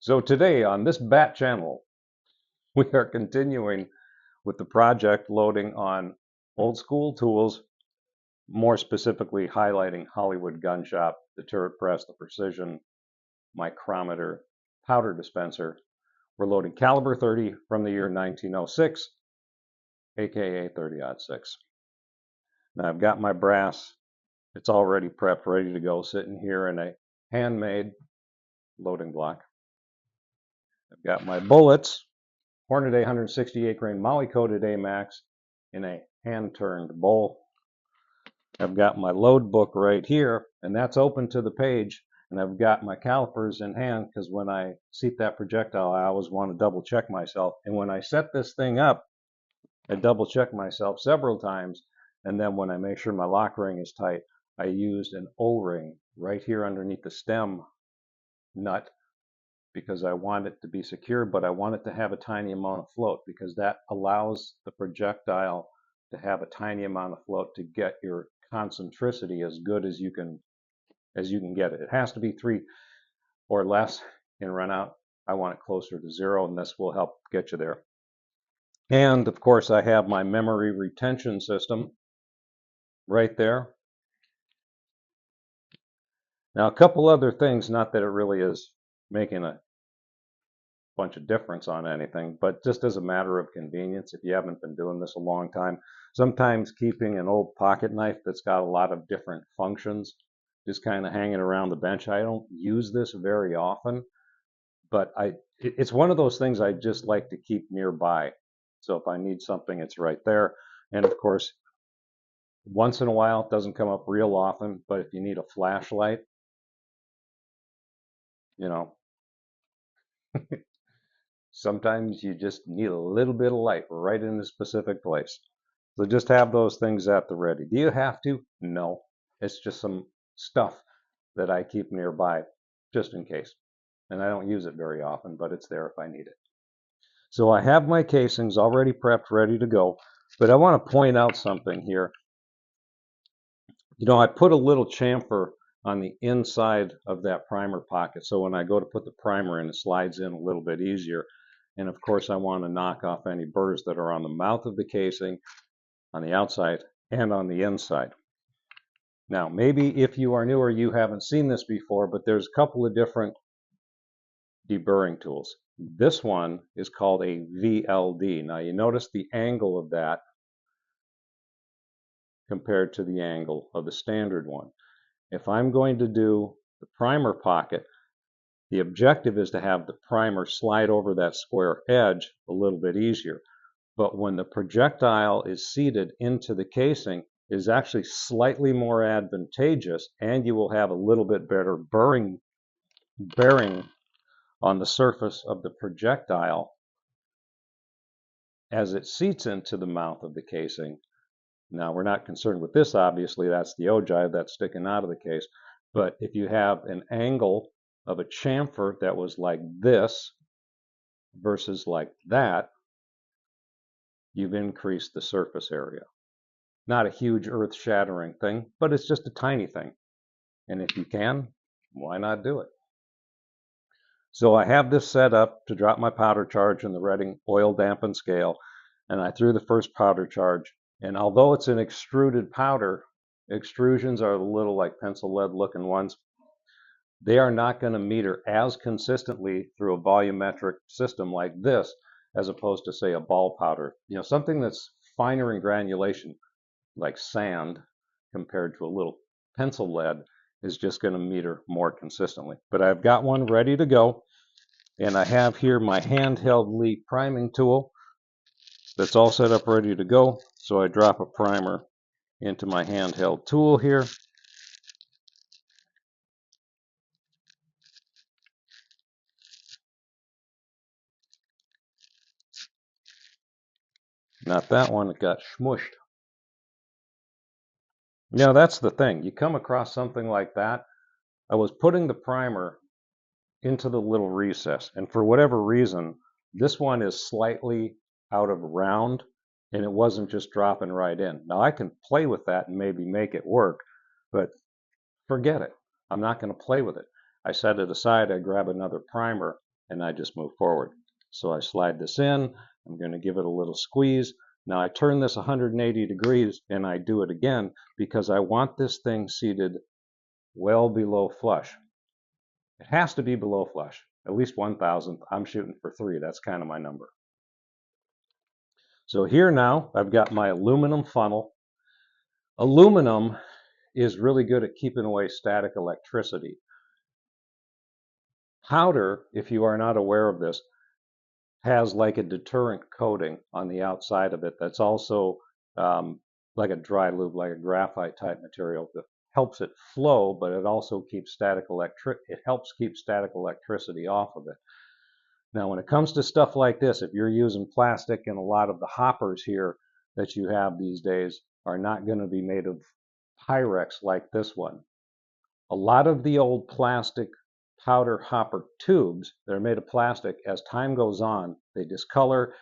So today on this Bat channel, we are continuing with the project loading on old school tools, more specifically highlighting Hollywood gun shop, the turret press, the precision micrometer, powder dispenser. We're loading caliber 30 from the year 1906, aka 30-06. Now I've got my brass. It's already prepped, ready to go, sitting here in a handmade loading block. I've got my bullets, Hornady 168 grain Molly coated AMAX in a hand-turned bowl. I've got my load book right here, and that's open to the page, and I've got my calipers in hand because when I seat that projectile, I always want to double check myself. And when I set this thing up, I double check myself several times, and then when I make sure my lock ring is tight, I used an O-ring right here underneath the stem nut because I want it to be secure, but I want it to have a tiny amount of float because that allows the projectile to have a tiny amount of float to get your concentricity as good as you can get it. It has to be 3 or less in run out. I want it closer to 0, and this will help get you there. And of course, I have my memory retention system right there. Now, a couple other things, not that it really is making a bunch of difference on anything, but just as a matter of convenience, if you haven't been doing this a long time, sometimes keeping an old pocket knife that's got a lot of different functions just kind of hanging around the bench. I don't use this very often, but it's one of those things I just like to keep nearby. So if I need something, it's right there. And of course, once in a while, it doesn't come up real often, but if you need a flashlight, you know, sometimes you just need a little bit of light right in a specific place. So just have those things at the ready. Do you have to? No. It's just some stuff that I keep nearby just in case. And I don't use it very often, but it's there if I need it. So I have my casings already prepped, ready to go. But I want to point out something here. You know, I put a little chamfer on the inside of that primer pocket. So when I go to put the primer in, it slides in a little bit easier. And of course, I want to knock off any burrs that are on the mouth of the casing, on the outside, and on the inside. Now, maybe if you are newer, you haven't seen this before, but there's a couple of different deburring tools. This one is called a VLD. Now, you notice the angle of that compared to the angle of the standard one. If I'm going to do the primer pocket, the objective is to have the primer slide over that square edge a little bit easier. But when the projectile is seated into the casing, it is actually slightly more advantageous, and you will have a little bit better bearing on the surface of the projectile as it seats into the mouth of the casing. Now, we're not concerned with this, obviously. That's the ogive that's sticking out of the case. But if you have an angle of a chamfer that was like this versus like that, you've increased the surface area. Not a huge earth-shattering thing, but it's just a tiny thing. And if you can, why not do it? So I have this set up to drop my powder charge in the Redding oil dampened scale, and I threw the first powder charge. And although it's an extruded powder, extrusions are a little like pencil lead looking ones. They are not going to meter as consistently through a volumetric system like this as opposed to, say, a ball powder. You know, something that's finer in granulation, like sand, compared to a little pencil lead, is just going to meter more consistently. But I've got one ready to go, and I have here my handheld Lee priming tool that's all set up ready to go. So I drop a primer into my handheld tool here. Not that one, it got smushed. You know, that's the thing. You come across something like that. I was putting the primer into the little recess, and for whatever reason, this one is slightly out of round, and it wasn't just dropping right in. Now, I can play with that and maybe make it work, but forget it. I'm not going to play with it. I set it aside, I grab another primer, and I just move forward. So I slide this in, I'm going to give it a little squeeze. Now I turn this 180 degrees and I do it again because I want this thing seated well below flush. It has to be below flush, at least 1,000th. I'm shooting for 3. That's kind of my number. So here now I've got my aluminum funnel. Aluminum is really good at keeping away static electricity. Powder, if you are not aware of this, has like a deterrent coating on the outside of it that's also like a dry lube, like a graphite type material that helps it flow, but it also keeps it helps keep static electricity off of it. Now, when it comes to stuff like this, if you're using plastic, and a lot of the hoppers here that you have these days are not going to be made of Pyrex like this one. A lot of the old plastic powder hopper tubes that are made of plastic, as time goes on, they discolor.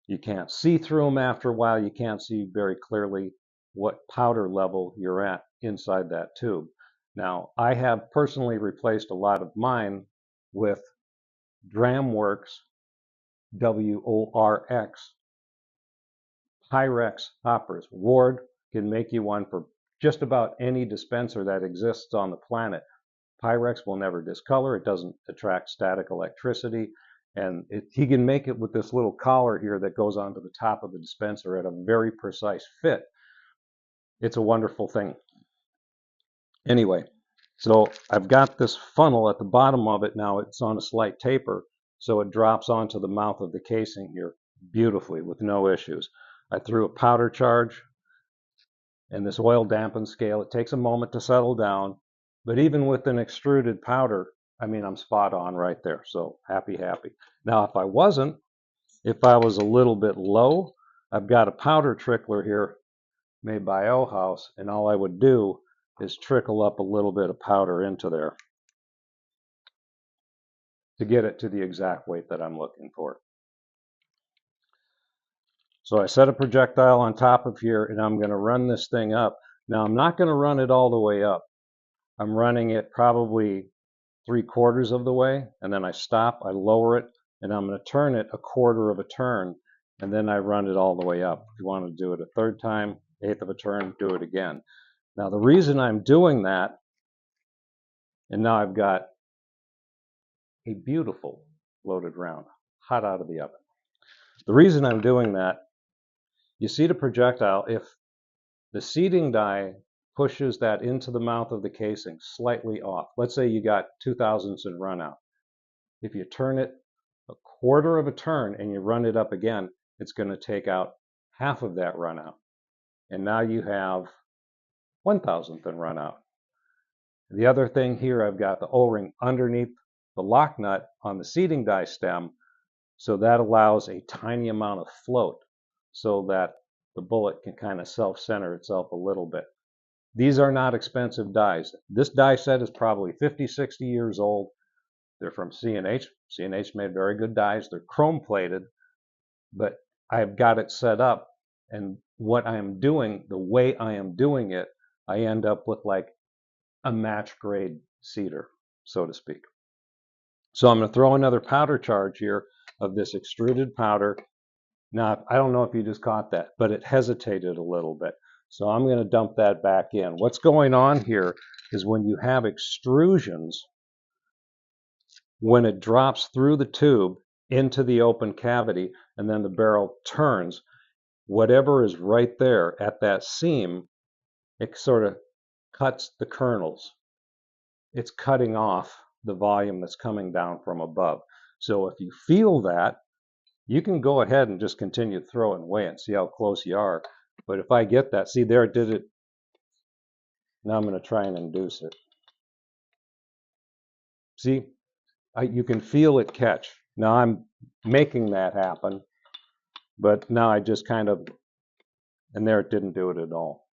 You can't see through them after a while. You can't see very clearly what powder level you're at inside that tube. Now, I have personally replaced a lot of mine with Dramworks WORX Pyrex hoppers. Ward can make you one for just about any dispenser that exists on the planet. Pyrex will never discolor. It doesn't attract static electricity. And he can make it with this little collar here that goes onto the top of the dispenser at a very precise fit. It's a wonderful thing. Anyway, so I've got this funnel at the bottom of it now. It's on a slight taper, so it drops onto the mouth of the casing here beautifully with no issues. I threw a powder charge and this oil dampened scale. It takes a moment to settle down, but even with an extruded powder, I mean, I'm spot on right there. So happy. Now, if I wasn't, if I was a little bit low, I've got a powder trickler here made by House, and all I would do is trickle up a little bit of powder into there to get it to the exact weight that I'm looking for. So I set a projectile on top of here, and I'm going to run this thing up. Now, I'm not going to run it all the way up. I'm running it probably 3/4 of the way, and then I stop, I lower it, and I'm going to turn it 1/4 of a turn, and then I run it all the way up. If you want to do it a third time, 1/8 of a turn, do it again. Now, the reason I'm doing that, and now I've got a beautiful loaded round, hot out of the oven. The reason I'm doing that, you see the projectile, if the seating die pushes that into the mouth of the casing slightly off, let's say you got 2/1000ths in run out. If you turn it 1/4 of a turn and you run it up again, it's going to take out half of that run out. And now you have 1/1000th in run out. The other thing here, I've got the O-ring underneath the lock nut on the seating die stem, so that allows a tiny amount of float so that the bullet can kind of self-center itself a little bit. These are not expensive dies. This die set is probably 50, 60 years old. They're from C&H. C&H made very good dies. They're chrome plated, but I've got it set up, and what I am doing, the way I am doing it, I end up with like a match grade cedar, so to speak. So I'm going to throw another powder charge here of this extruded powder. Now, I don't know if you just caught that, but it hesitated a little bit. So I'm going to dump that back in. What's going on here is when you have extrusions, when it drops through the tube into the open cavity and then the barrel turns, whatever is right there at that seam, it sort of cuts the kernels. It's cutting off the volume that's coming down from above. So if you feel that, you can go ahead and just continue to throw and weigh and see how close you are. But if I get that, see there it did it. Now I'm going to try and induce it. See, you can feel it catch. Now I'm making that happen, but now I just kind of, and there it didn't do it at all.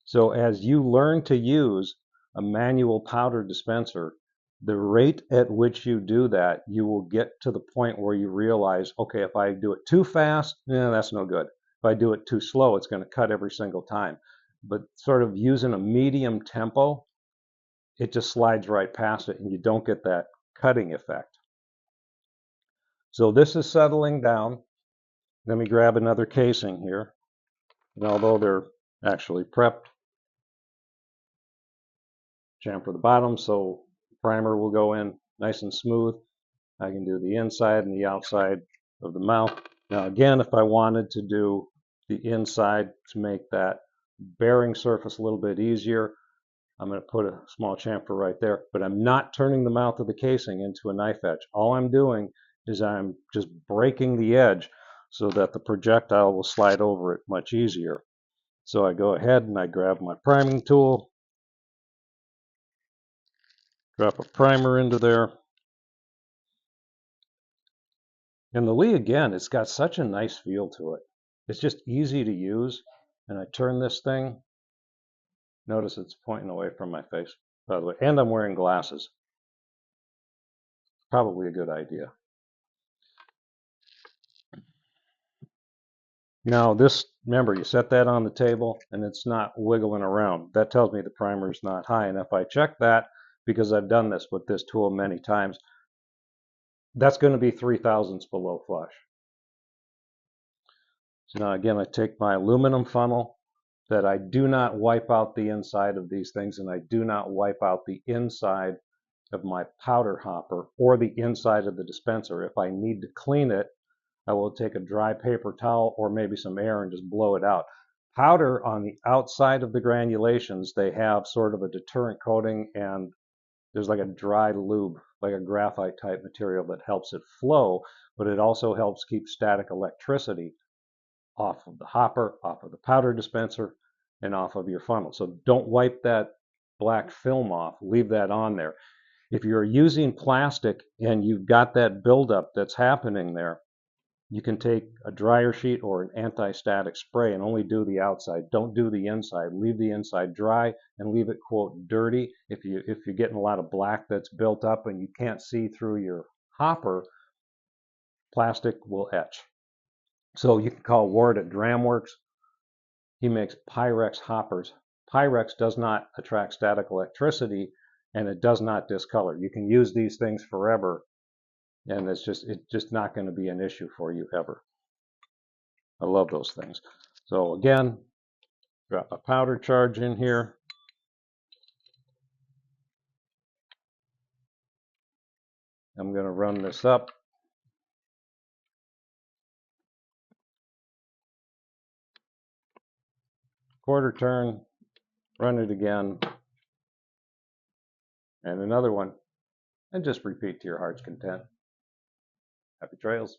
So as you learn to use a manual powder dispenser, the rate at which you do that, you will get to the point where you realize, okay, if I do it too fast, that's no good. If I do it too slow, it's going to cut every single time. But sort of using a medium tempo, it just slides right past it, and you don't get that cutting effect. So this is settling down. Let me grab another casing here. And although they're actually prepped, chamfer the bottom so the primer will go in nice and smooth. I can do the inside and the outside of the mouth. Now again, if I wanted to do the inside to make that bearing surface a little bit easier, I'm going to put a small chamfer right there, but I'm not turning the mouth of the casing into a knife edge. All I'm doing is I'm just breaking the edge so that the projectile will slide over it much easier. So I go ahead and I grab my priming tool, drop a primer into there. And the Lee, again, it's got such a nice feel to it. It's just easy to use. And I turn this thing. Notice it's pointing away from my face, by the way. And I'm wearing glasses. Probably a good idea. Now this, remember, you set that on the table and it's not wiggling around. That tells me the primer is not high. And if I check that, because I've done this with this tool many times, that's going to be 3/1000ths below flush. So now again, I take my aluminum funnel that I do not wipe out the inside of these things, and I do not wipe out the inside of my powder hopper or the inside of the dispenser. If I need to clean it, I will take a dry paper towel or maybe some air and just blow it out. Powder on the outside of the granulations, they have sort of a deterrent coating, and there's like a dry lube, like a graphite type material that helps it flow, but it also helps keep static electricity off of the hopper, off of the powder dispenser, and off of your funnel. So don't wipe that black film off. Leave that on there. If you're using plastic and you've got that buildup that's happening there, you can take a dryer sheet or an anti-static spray and only do the outside. Don't do the inside. Leave the inside dry and leave it, quote, dirty. If you're getting a lot of black that's built up and you can't see through your hopper, plastic will etch. So you can call Ward at Dramworks. He makes Pyrex hoppers. Pyrex does not attract static electricity and it does not discolor. You can use these things forever and it's just not going to be an issue for you ever. I love those things. So again, drop a powder charge in here. I'm going to run this up. Quarter turn, run it again, and another one, and just repeat to your heart's content. Happy trails.